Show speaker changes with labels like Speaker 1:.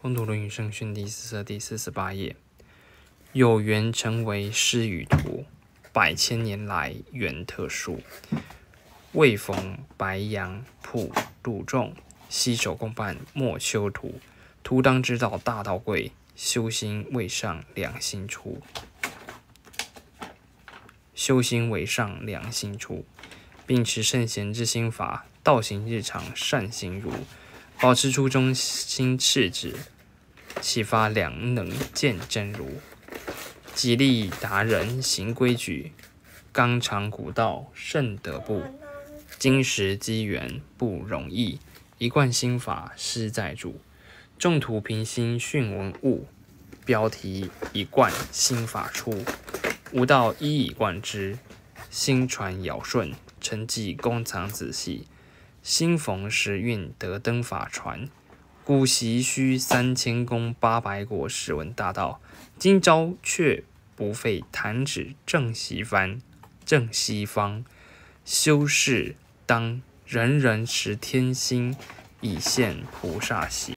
Speaker 1: 《公读论语圣训》第4册第48页。有缘成为师与徒，百千年来缘特殊。未逢白杨铺路众，携手共伴莫修图。徒当知道大道贵，修心为上两心出。修心为上两心出，并持圣贤之心法，道行日常善行如，保持初衷心赤子，启发良能见真如。激励达人行规矩，纲常古道慎得步。今时机缘不容易，一贯心法师在主。众徒平心训文物，标题一贯心法出。吾道一以贯之，心传尧舜，承继公藏子系。新逢时运得登法传，古习须3000功800果史文大道。今朝却不费弹指正西方，修士当人人持天心，以现菩萨喜。